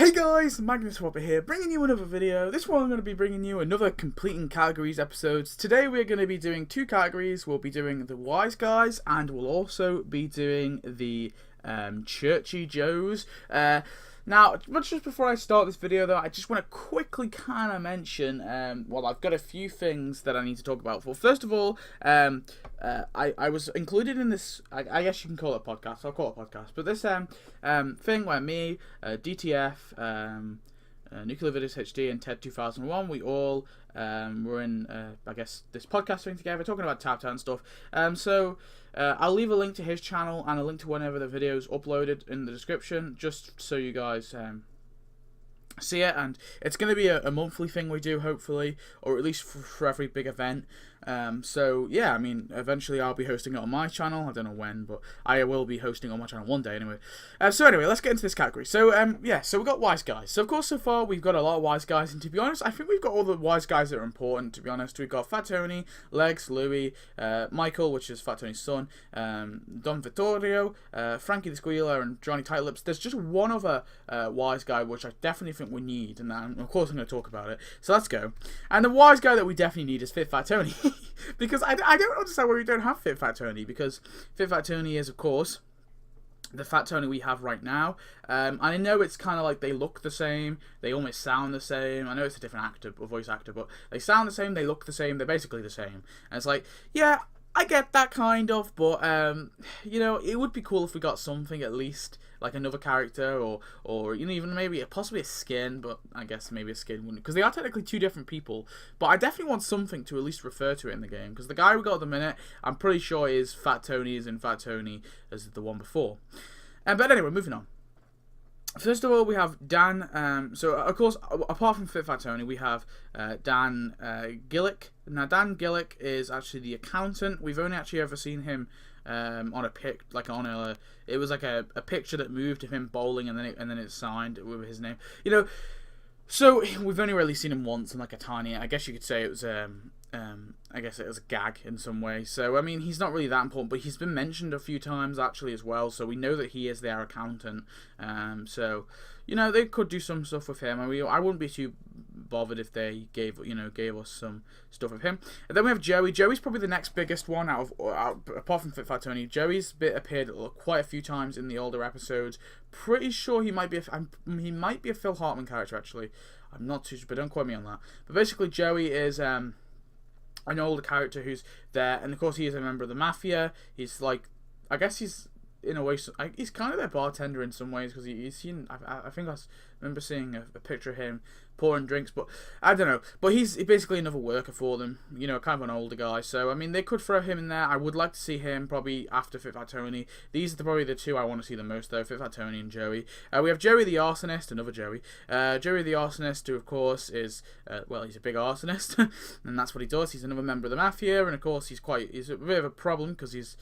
Hey guys, Magnus here, bringing you another video. This one I'm going to be bringing you another completing categories episodes. Today we're going to be doing two categories. We'll be doing the Wise Guys and we'll also be doing the Churchy Joes. Now, just before I start this video though, I just want to quickly kind of mention, well, I've got a few things that I need to talk about. Well, first of all, I was included in this, I guess you can call it a podcast, I'll call it a podcast, but this thing where me, DTF, Nuclear Videos HD and Ted 2001, we all were in, I guess, this podcast thing together, talking about Tap and stuff. So I'll leave a link to his channel and a link to whenever the video's uploaded in the description, just so you guys see it. And it's going to be a monthly thing we do, hopefully, or at least for every big event. So yeah, I mean, eventually I'll be hosting it on my channel. I don't know when, but I will be hosting on my channel one day anyway. So anyway, let's get into this category. So yeah, so we've got Wise Guys. So of course, so far we've got a lot of Wise Guys, and to be honest, I think we've got all the Wise Guys that are important. To be honest, we've got Fat Tony, Legs, Louie, Michael, which is Fat Tony's son, Don Vittorio, Frankie the Squealer, and Johnny Tight Lips. There's just one other Wise Guy which I definitely think we need, and of course I'm going to talk about it. So let's go. And the Wise Guy that we definitely need is Fit Fat Tony. Because I don't understand why we don't have Fit Fat Tony, because Fit Fat Tony is, of course, the Fat Tony we have right now. And I know it's kind of like they look the same, they almost sound the same. I know it's a different actor, or voice actor, but they sound the same, they look the same, they're basically the same. And it's like, yeah, I get that kind of, but you know, it would be cool if we got something at least, like another character, or you know, even maybe possibly a skin, but I guess maybe a skin wouldn't, because they are technically two different people. But I definitely want something to at least refer to it in the game, because the guy we got at the minute, I'm pretty sure is Fat Tony, is in Fat Tony as the one before. But anyway, moving on. First of all, we have Dan. So, of course, apart from Fit Fat Tony, we have Dan Gillick. Now, Dan Gillick is actually the accountant. We've only actually ever seen him on a pic, like on a. It was like a picture that moved of him bowling, and then it's signed with his name. You know, so we've only really seen him once in like a tiny. I guess you could say it was I guess it was a gag in some way. So I mean, he's not really that important, but he's been mentioned a few times actually as well. So we know that he is their accountant. So you know, they could do some stuff with him. I wouldn't be too bothered if they gave us some stuff of him. And then we have Joey. Joey's probably the next biggest one apart from Fit Fat Tony. Joey's appeared quite a few times in the older episodes. Pretty sure he might be a Phil Hartman character actually. I'm not too sure, but don't quote me on that. But basically, Joey is an older character who's there, and of course he is a member of the mafia. He's like, I guess he's in a way, he's kind of their bartender in some ways, because he's seen. I think I remember seeing a picture of him pouring drinks, but I don't know. But he's basically another worker for them, you know, kind of an older guy. So I mean, they could throw him in there. I would like to see him probably after Fit Fat Tony. These are probably the two I want to see the most, though: Fit Fat Tony and Joey. We have Joey the Arsonist, another Joey. Joey the Arsonist, who of course is well, he's a big arsonist, and that's what he does. He's another member of the mafia, and of course he's a bit of a problem because he's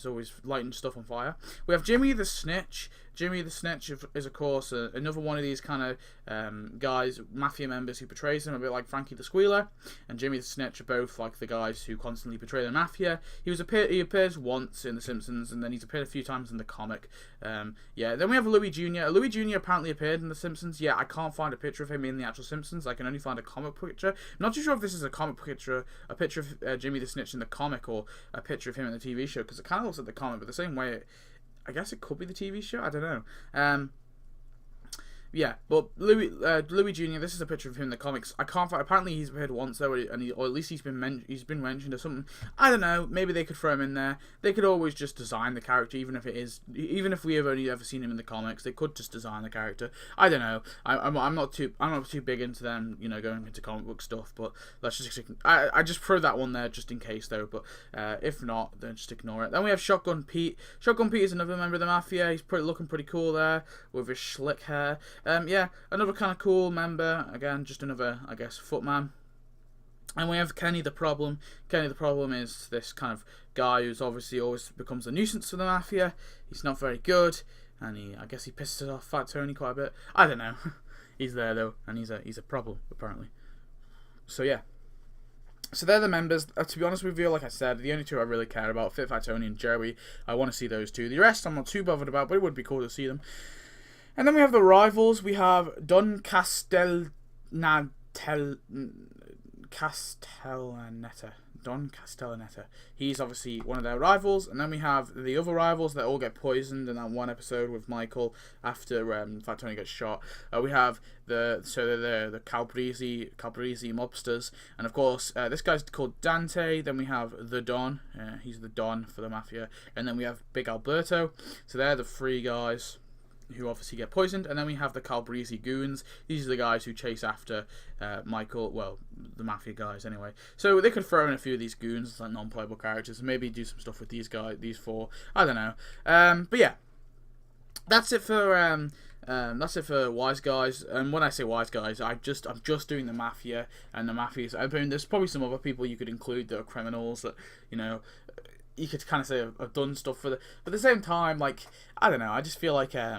always lighting stuff on fire. We have Jimmy the Snitch. Jimmy the Snitch is, of course, another one of these kind of guys, mafia members who portrays him a bit like Frankie the Squealer, and Jimmy the Snitch are both like the guys who constantly portray the mafia. He appears once in The Simpsons, and then he's appeared a few times in the comic. Yeah, then we have Louie Jr. Louie Jr. apparently appeared in The Simpsons. Yeah, I can't find a picture of him in the actual Simpsons. I can only find a comic picture. I'm not too sure if this is a comic picture, a picture of Jimmy the Snitch in the comic, or a picture of him in the TV show, because it kind of looks like the comic, but the same way. I guess it could be the TV show. I don't know. Yeah, but Louie Jr. This is a picture of him in the comics. I can't find. Apparently, he's appeared once though, or at least he's been mentioned or something. I don't know. Maybe they could throw him in there. They could always just design the character, even if we have only ever seen him in the comics. They could just design the character. I don't know. I'm not too big into them, you know, going into comic book stuff. But let's just I just throw that one there just in case though. But if not, then just ignore it. Then we have Shotgun Pete. Shotgun Pete is another member of the mafia. He's looking pretty cool there with his slick hair. Yeah, another kind of cool member. Again, just another, I guess, footman. And we have Kenny the Problem. Kenny the Problem is this kind of guy who's obviously always becomes a nuisance for the mafia. He's not very good, and I guess he pisses off Fat Tony quite a bit. I don't know. He's there though, and he's a problem apparently. So yeah. So they're the members. To be honest with you, like I said, the only two I really care about, Fit Fat Tony and Joey. I want to see those two. The rest I'm not too bothered about, but it would be cool to see them. And then we have the rivals. We have Don Castellaneta. Don Castellaneta. He's obviously one of their rivals, and then we have the other rivals that all get poisoned in that one episode with Michael after Fatoni gets shot. We have the Calabrese mobsters, and of course this guy's called Dante. Then we have the Don. He's the Don for the mafia, and then we have Big Alberto. So they're the three guys who obviously get poisoned, and then we have the Calabrese goons. These are the guys who chase after Michael, well, the mafia guys anyway. So they could throw in a few of these goons, like non-playable characters, and maybe do some stuff with these guys, these four. I don't know. But yeah, that's it for Wise Guys. And when I say Wise Guys, I'm just doing the mafia and the mafias. I mean, there's probably some other people you could include that are criminals that, you know, you could kind of say I've done stuff for the, but at the same time, like, I don't know, I just feel like I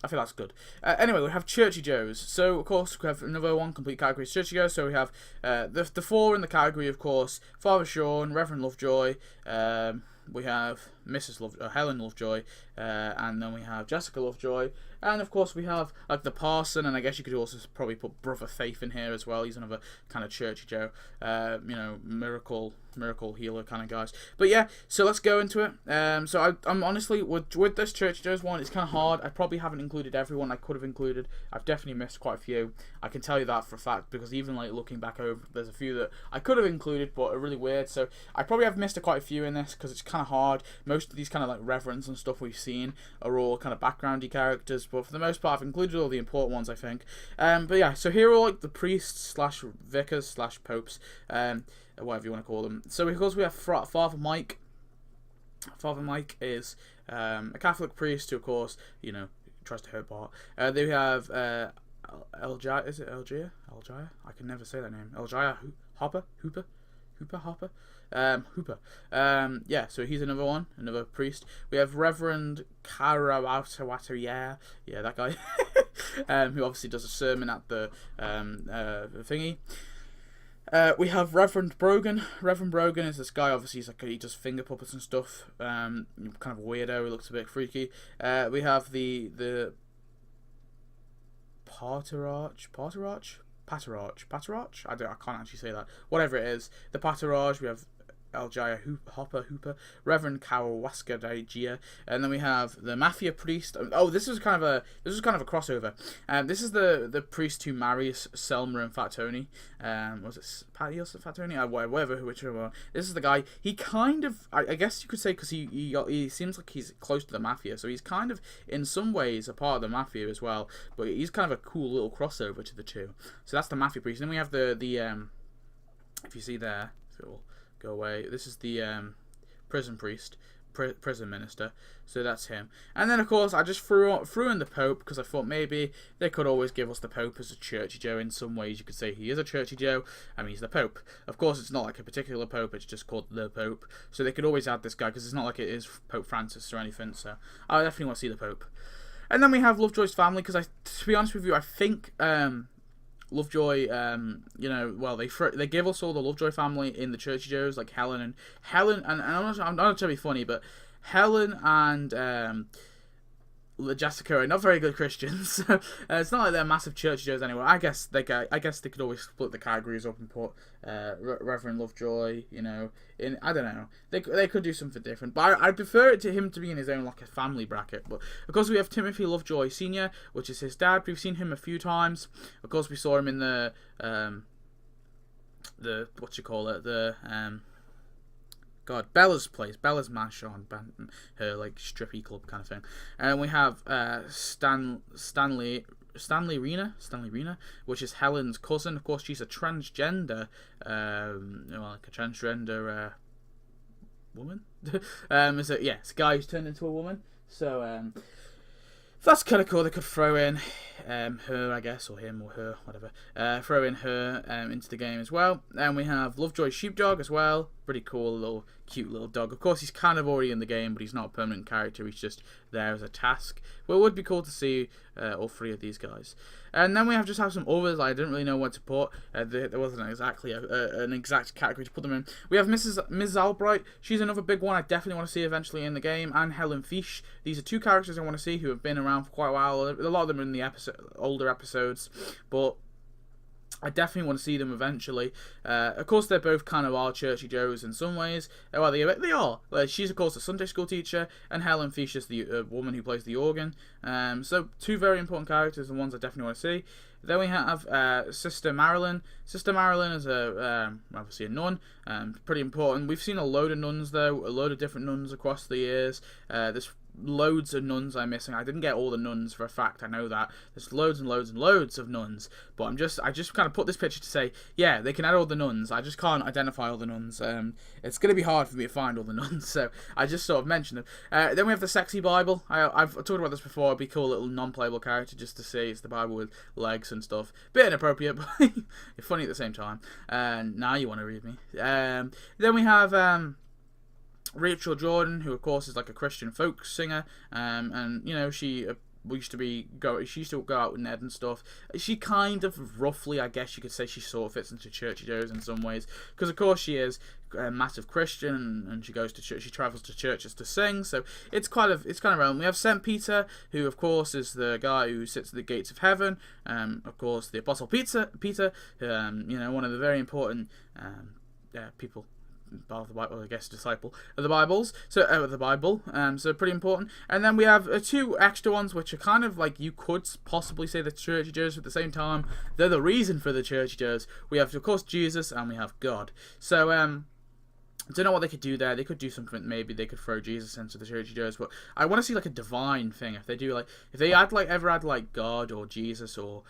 feel that's good. Anyway, we have Churchy Joes. So, of course, we have another one complete category, Churchy Joes. So we have the four in the category, of course, Father Sean, Reverend Lovejoy, we have Helen Lovejoy, and then we have Jessica Lovejoy, and of course we have like the parson, and I guess you could also probably put Brother Faith in here as well. He's another kind of Churchy Joe, you know, miracle healer kind of guys. But yeah, so let's go into it. So I'm honestly with this Churchy Joe's one, it's kind of hard. I probably haven't included everyone I could have included. I've definitely missed quite a few. I can tell you that for a fact, because even like looking back over, there's a few that I could have included but are really weird. So I probably have missed quite a few in this because it's kind of hard. Most of these kind of like reverends and stuff we've seen are all kind of backgroundy characters, but for the most part I've included all the important ones, I think. But yeah, so here are like the priests slash vicars slash popes, whatever you want to call them. So of course we have Father Mike. Father Mike is a Catholic priest who, of course, you know, tries to hurt Bart. Then we have Elgia. Is it Elgia? Elgia? I can never say that name. Elgia Hopper. Yeah, so he's another one, another priest. We have Reverend Karawatawataya, yeah, that guy, who obviously does a sermon at the thingy. We have Reverend Brogan. Reverend Brogan is this guy, obviously he does finger puppets and stuff, kind of a weirdo, he looks a bit freaky. We have the Patriarch? I can't actually say that. Whatever it is, the Patriarch. We have Elgia Hooper, Reverend Kawaska Daigia, and then we have the Mafia priest. Oh, this was kind of a crossover. This is the priest who marries Selma and Fat Tony. Was it Patty or Fat Tony? Whichever one. This is the guy. He kind of, I guess you could say, because he seems like he's close to the Mafia, so he's kind of in some ways a part of the Mafia as well. But he's kind of a cool little crossover to the two. So that's the Mafia priest. And then we have the if you see there, if it will go away. This is the prison priest, prison minister. So that's him. And then of course I just threw in the Pope because I thought maybe they could always give us the Pope as a Churchy Joe. In some ways you could say he is a Churchy Joe. I mean, he's the Pope. Of course it's not like a particular Pope. It's just called the Pope. So they could always add this guy because it's not like it is Pope Francis or anything. So I definitely want to see the Pope. And then we have Lovejoy's family, because to be honest with you, I think Lovejoy, you know, well, they give us all the Lovejoy family in the Churchy Joes, like Helen, and I'm not trying to be funny, but Helen and Jessica are not very good Christians. So, it's not like they're massive Churchy Joes anyway. I guess they could always split the categories up and put Reverend Lovejoy, you know, in. I don't know. They could do something different, but I prefer it to him to be in his own, like a family bracket. But of course we have Timothy Lovejoy Senior, which is his dad. We've seen him a few times. Of course we saw him in the what you call it, Bella's place, Bella's mash on her like strippy club kind of thing. And we have Stanley Rena, which is Helen's cousin. Of course, she's a transgender, like a transgender woman. It's a guy who's turned into a woman. So that's kind of cool. They could throw in her, I guess, or him, or her, whatever. Throw in her into the game as well. And we have Lovejoy Sheepdog as well, pretty cool, little cute little dog. Of course, he's kind of already in the game, but he's not a permanent character. He's just there as a task. But it would be cool to see all three of these guys. And then we have some others I didn't really know what to put. There wasn't exactly an exact category to put them in. We have Mrs. Albright. She's another big one I definitely want to see eventually in the game. And Helen Fish. These are two characters I want to see who have been around for quite a while. A lot of them are in the older episodes, but I definitely want to see them eventually. Of course, they're both kind of our Churchy Joes in some ways. Well, they are. She's, of course, a Sunday school teacher, and Helen Fish is the woman who plays the organ. So, two very important characters and ones I definitely want to see. Then we have Sister Marilyn. Sister Marilyn is obviously a nun, pretty important. We've seen a load of nuns, though, a load of different nuns across the years. There's loads of nuns I'm missing. I didn't get all the nuns for a fact, I know that. There's loads and loads and loads of nuns, but I just kind of put this picture to say, yeah, they can add all the nuns. I just can't identify all the nuns. It's going to be hard for me to find all the nuns, so I just sort of mentioned them. Then we have the sexy Bible. I've talked about this before. It'd be cool, little non-playable character just to see. It's the Bible with legs and stuff. Bit inappropriate, but funny at the same time. Now you want to read me. Then we have Rachel Jordan, who of course is like a Christian folk singer, and you know she used to go out with Ned and stuff. She kind of roughly, I guess you could say, she sort of fits into Churchy Joes in some ways, because of course she is a massive Christian and she goes to church, she travels to churches to sing, so it's kind of relevant. We have St. Peter, who of course is the guy who sits at the gates of heaven. Of course the Apostle Peter, you know, one of the very important people of the Bible, I guess, disciple of the Bibles. So the Bible. So pretty important. And then we have two extra ones, which are kind of like, you could possibly say the Churchy Joes, but at the same time, they're the reason for the Churchy Joes. We have, of course, Jesus, and we have God. So I don't know what they could do there. They could do something. Maybe they could throw Jesus into the Churchy Joes, but I want to see like a divine thing. If they do, like, if they ever add like God or Jesus or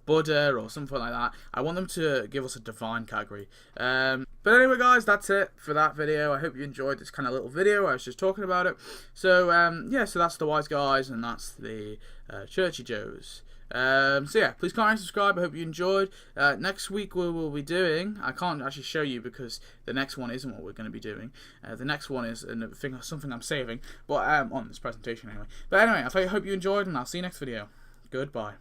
Buddha or something like that, I want them to give us a divine category. But anyway, guys, that's it for that video. I hope you enjoyed this kind of little video. I was just talking about it. So yeah, so that's the Wise Guys and that's the Churchy Joes. So yeah, please comment and subscribe. I hope you enjoyed. Next week we will be doing, I can't actually show you because the next one isn't what we're going to be doing. The next one is something I'm saving, but on this presentation anyway. But anyway, I hope you enjoyed, and I'll see you next video. Goodbye.